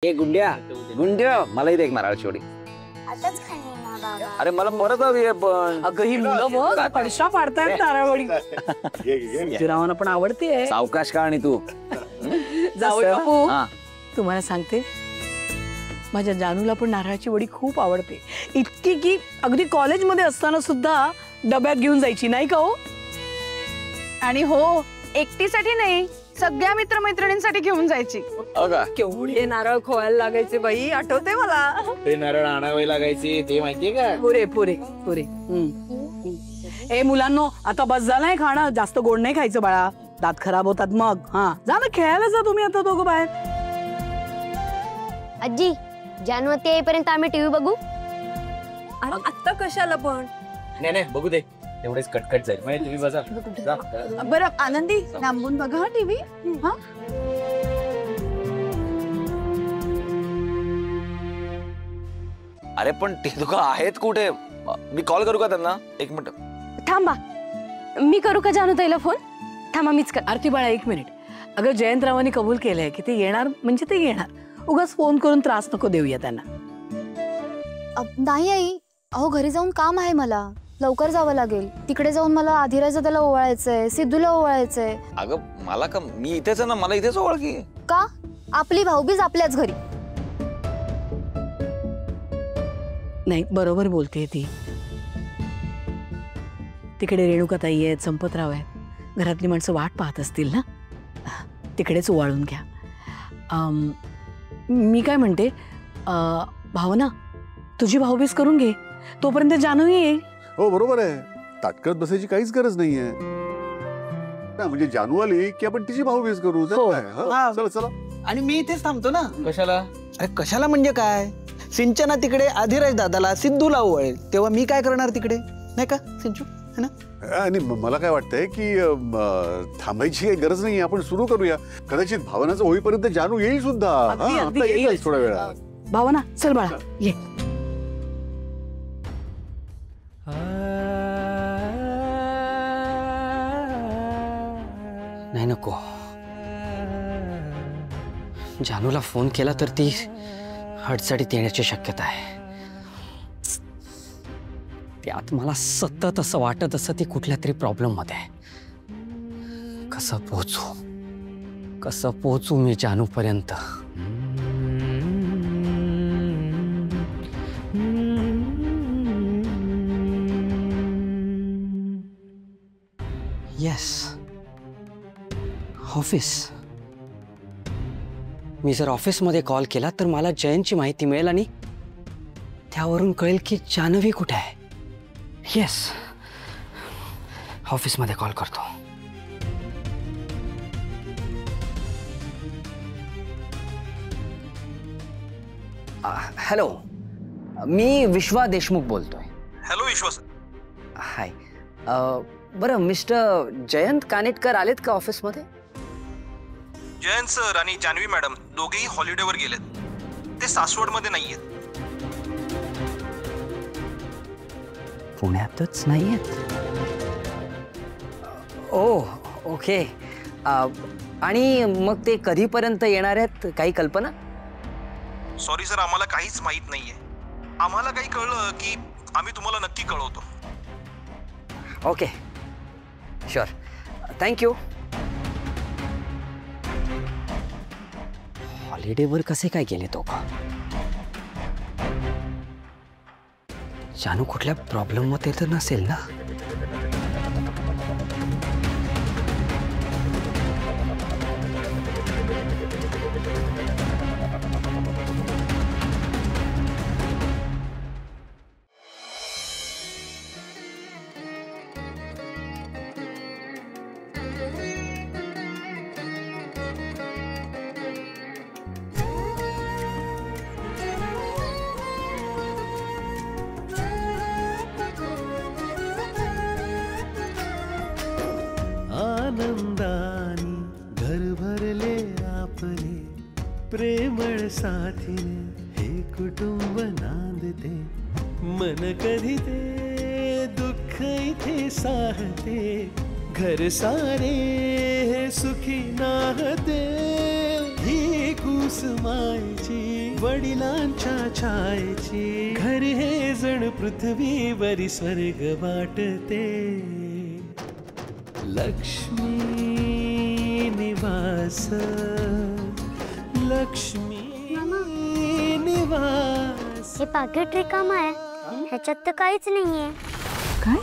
ए गुंड्या गुंड्या मला इथे एक नारळाची वडी. आताच खाणे ना बाबा. अरे मला परत हवी आहे पण. अगं ही मुलं बघ पडशा पाडतायत नारळवडी. जिरावांना पण आवडते. सावकाश का आणि तू जाऊ बापू. हा. तुम्हाला सांगते माझ्या जानूला पण नारळाची वडी खूप आवडते. इतकी की अगदी कॉलेजमध्ये असताना सुद्धा डब्यात घेऊन जायची नाही का हो. आणि हो एकटीसाठी नाही सगळ्या मित्रमैत्रिणींसाठी घेऊन जायची. केवढे नारळ खोवायला लागायचे बाई आठवते मला. ते नारळ आणावे लागायचे ते माहितीये का. पुरे पुरे पुरे. ए मुलांनो आता बस झालंय खाणं. जास्त गोड नाही खायचं बाळा. दात खराब होतात मग. हा जा ना खेळायला जा तुम्ही आता दोघं बाहेर. आजी जानवती येईपर्यंत आम्ही टीव्ही बघू. आता कशाला पण. नाही नाही बघू दे तेवढेच कटकट जाईल म्हणजे तुम्ही बसा. बरं आनंदी लांबून बघा टीव्ही. हा अरे पण ते दोघं आहेत कुठे. मी कॉल करू का त्यांना. एक मिनिट थांबा मी करू का जानू ताईला फोन. थांबा मीच कर. आरती बाळा एक मिनिट. अगं जयंतरावांनी कबूल केलंय की ते येणार म्हणजे ते येणार. उगाच फोन करून त्रास नको देऊया त्यांना. नाही आई अहो घरी जाऊन काम आहे मला. लवकर जावं लागेल. तिकडे जाऊन मला आधीराजा त्याला ओवाळायचंय. सिद्धूला ओवाळायचंय. अगं मला का मी इथेच आहे ना. मला इथेच ओळख की. का आपली भाऊबीज आपल्याच घरी. नाही बरोबर बोलते ती. तिकडे रेणुकाताई आहेत संपतराव आहेत. घरातली माणसं वाट पाहत असतील ना. तिकडेच ओवाळून घ्या. मी काय म्हणते भावना तुझी भाऊबीज करून घे. तोपर्यंत जानू येईल. हो बरोबर आहे. ताटकत बसायची काहीच गरज नाहीये ना. म्हणजे जानू आली की आपण तिची भाऊबीज करू. चला चला. आणि मी इथेच थांबतो ना. कशाला. अरे कशाला म्हणजे काय. सिंचना तिकडे आधीराज दादाला सिद्धूला ओवाळेल तेव्हा मी काय करणार तिकडे नाही का सिंचू है ना. आणि मला काय वाटतंय की थांबायची काही गरज नाही. आपण सुरू करूया. कदाचित भावनाचं होईपर्यंत जानू येईल सुद्धा. अगदी येईल. थोड्या वेळा. भावना चल बाळा ये. नाही नको. जानूला फोन केला तर ती अडचणीत येण्याची शक्यता आहे. त्यात मला सतत असं वाटत असं ती कुठल्या तरी प्रॉब्लेम मध्ये आहे. कसं पोहोचू मी जानू पर्यंत. Yes office. मी जर ऑफिसमध्ये कॉल केला तर मला जयंतची माहिती मिळेल आणि त्यावरून कळेल की जानवी कुठे आहे. येस ऑफिसमध्ये कॉल करतो. हॅलो मी विश्वा देशमुख बोलतोय. हॅलो विश्वास. हाय. बरं मिस्टर जयंत कानेटकर आलेत का ऑफिसमध्ये. जयंत सर आणि जानवी मॅडम दोघेही हॉलिडेवर गेलेत. ते सासवडमध्ये नाहीयेत. पुण्यातच नाहीयेत. ओ ओके. आणि मग ते कधीपर्यंत येणार आहेत काही कल्पना. सॉरी सर आम्हाला काहीच माहित नाहीये. आम्हाला काही कळलं की आम्ही तुम्हाला नक्की कळवतो. Okay sure thank you. हॉलिडेवर कसे काय गेले तो का. जानू कुठल्या प्रॉब्लेम मध्ये तर नसेल ना. आनंदानी घर भरले आपले प्रेमळ साथीने हे कुटुंब नांदते. मन कधी ते दुःख इथे साहते. घर सारे सुखी नाहते. ही कुसुमायची वडिलांच्या छायेची घर हे जण पृथ्वीवरी स्वर्ग वाटते लक्ष्मी निवास लक्ष्मी निवास हे पाकिट रिकाम आहे ह्याच्यात तर काहीच नाहीये काय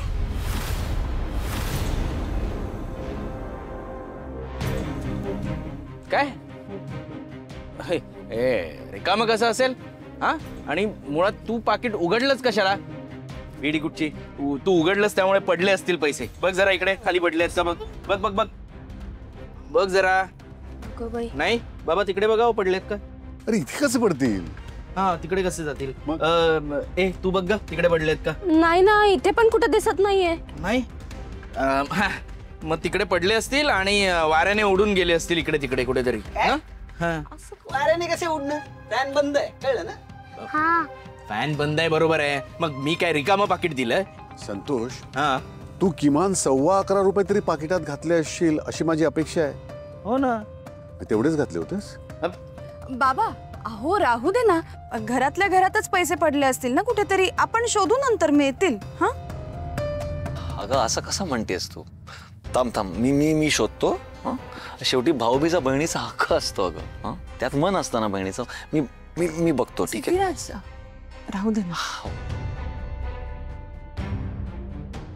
काय रिकामं कसं असेल हा? आणि मुळात तू पाकिट उघडलंच कशाला? वेडी कुठची तू उघडलंस त्यामुळे पडले असतील पैसे. बघ जरा इकडे खाली पडले आहेत का? बघ बघ बघ बघ बघ जरा. नाही बाबा तिकडे बघा पडलेत का? अरे इथे कसे पडतील? हा तिकडे कसे जातील? ए तू बघ ग तिकडे पडलेत का? नाही ना इथे पण कुठे दिसत नाहीये. नाही मग तिकडे पडले असतील आणि वाऱ्याने उडून गेले असतील इकडे तिकडे कुठेतरी. वाऱ्याने कसे उडणं? फॅन बंद आहे कळलं ना? हा फॅन बंद आहे बरोबर आहे. मग मी काय रिकामं पाकिट दिलं? संतोष हा तू किमान 11.25 रुपये तरी पाकिटात घातले असशील अशी माझी अपेक्षा आहे. हो ना तेवढेच घातले होतेस? बाबा अहो राहू दे ना घरातल्या घरातच पैसे पडले असतील ना कुठेतरी आपण शोधू नंतर मिळतील. हा अगं असं कसं म्हणतेस तू? थांब थांब मी शोधतो. शेवटी भाऊबीजा बहिणीचा हक्क असतो अगं. त्यात मन असतं ना बहिणीचं. मी बघतो. ठीक आहे राहू दे ना.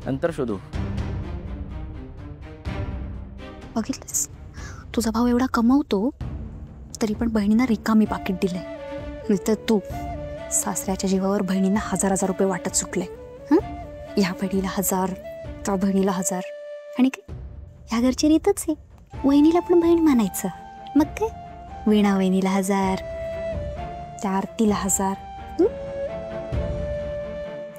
नंतर शोधू. बघितलंस तुझा भाऊ एवढा कमवतो तरी पण बहिणींना रिकामी पाकिट दिलंय. नाहीतर तू सासऱ्याच्या जीवावर बहिणींना 1000 रुपये वाटत सुटले. ह्या बहिणीला 1000 त्या बहिणीला 1000 आणि काय ह्या घरची रीतच आहे. वहिनीला पण बहीण मानायचं. मग काय वीणा वहिनीला 1000 त्या आरतीला 1000.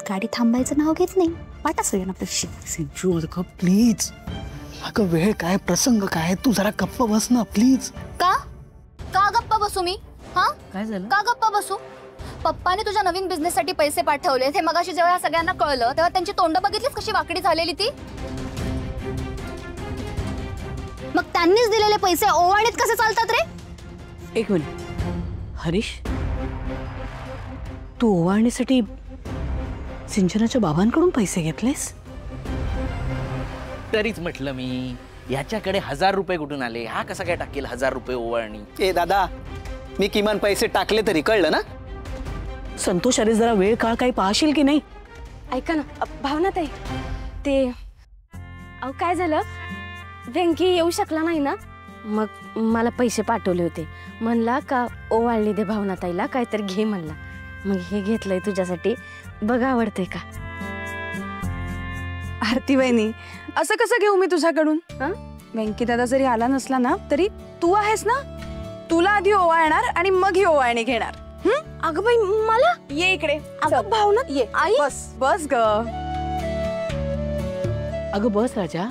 गाडी थांबायचं नाव घेत नाही. वाटा सगळ्यांना पैसे. सिंचू अगं प्लीज. अगं वेळ काय प्रसंग काय तू जरा गप्प बस ना प्लीज. का का गप्पा बसू मी? हा काय झालं? का गप्पा बसू? पप्पाने तुझ्या नवीन बिझनेस साठी पैसे पाठवले. हे मगाशी जेव्हा सगळ्यांना कळलं तेव्हा त्यांची तोंड बघितलीस कशी वाकडी झालेली ती. मग त्यांनीच दिलेले पैसे ओवाळीत कसे चालतात रे? एक मिनिट हरीश तू ओवाळणीसाठी सिंचनाच्या बाबांकडून पैसे घेतलेस? तरीच म्हटलं मी याच्याकडे 1000 रुपये कुठून आले? हा कसा काय टाकेल 1000 रुपये ओवाळणी? ए दादा मी किमान पैसे टाकले तरी कळलं ना? संतोष अरे जरा वेळ काळ काही पाहशील की नाही? ऐका ना भावना ताई ते अहो काय झालं व्यंकी येऊ शकला नाही ना मग मला पैसे पाठवले होते. म्हणला का ओवाळणी दे भावना ताईला काहीतरी घे म्हणला. मग हे घेतलंय तुझ्यासाठी बघ आवडते का? आरती वहिनी असं कसं घेऊ मी तुझ्याकडून? व्यंकी दादा जरी आला नसला ना तरी तू आहेस ना. तुला आधी ओवाळणार आणि मग ही ओवाळणी घेणार. अगं बाई मला ये इकडे. अगं भावना ये आई बस बस ग. अगं बस राजा